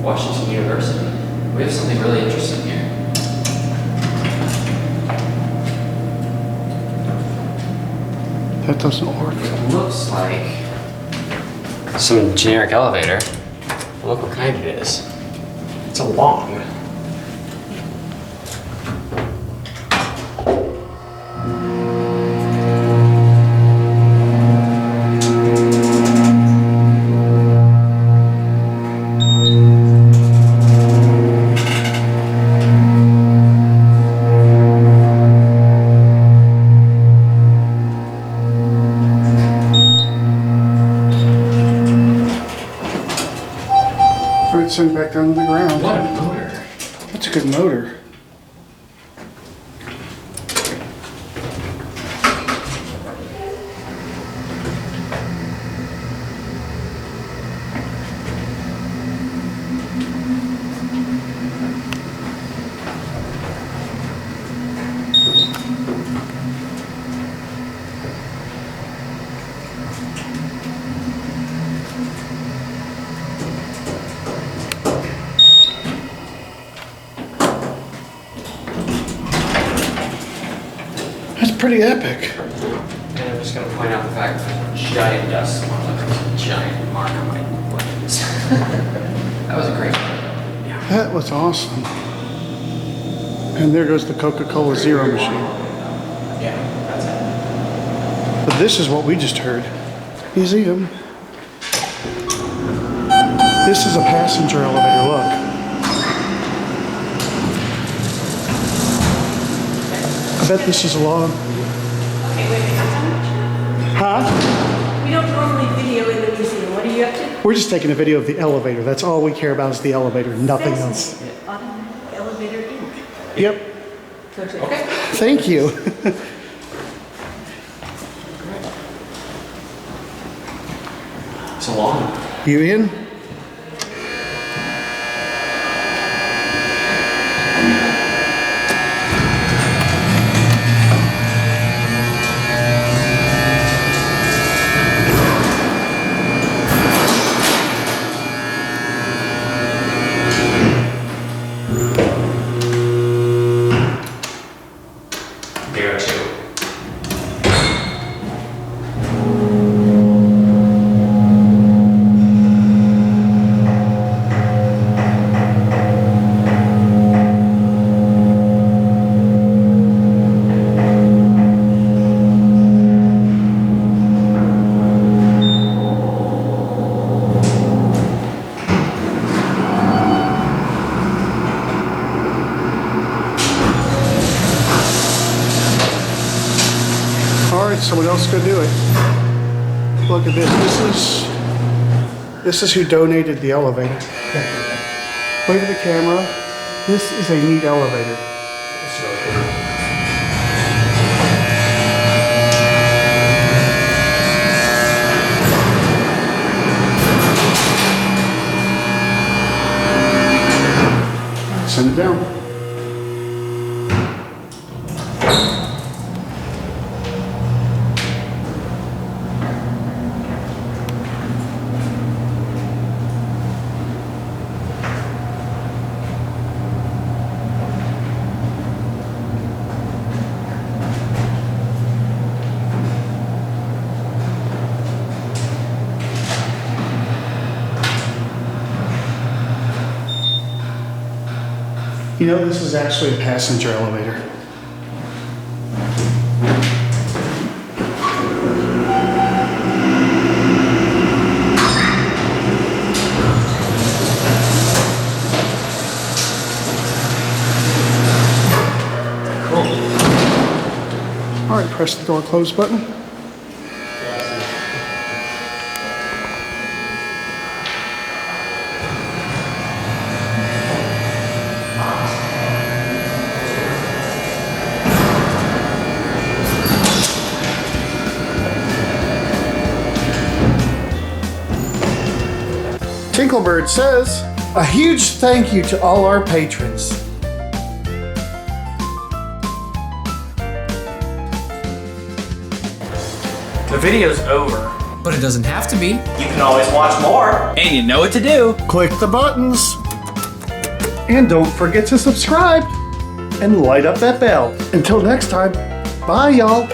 Washington University. We have something really interesting here. That doesn't work. It looks like some generic elevator. Look what kind it is. It's a long. Send back down to the ground. What a motor. That's a good motor. That's pretty epic. And I'm just going to point out the fact that giant dust looks like a giant mark on my buttons. That was a great one. Yeah. That was awesome. And there goes the Coca-Cola Zero machine. Yeah, that's it. But this is what we just heard. Museum. This is a passenger elevator, look. I bet this is long. Okay, wait a minute. Huh? We don't normally video in the museum. What are you up to? We're just taking a video of the elevator. That's all we care about is the elevator, nothing else. Automatic elevator in. Yep. Okay. Thank you. It's a long. You in? There too. Someone else could do it. Look at this. This is who donated the elevator. Wave at the camera. This is a neat elevator. It's really cool. Send it down. You know, this is actually a passenger elevator. Cool. All right, press the door close button. Tinklebird says, a huge thank you to all our patrons. The video's over. But it doesn't have to be. You can always watch more. And you know what to do. Click the buttons. And don't forget to subscribe and light up that bell. Until next time, bye y'all.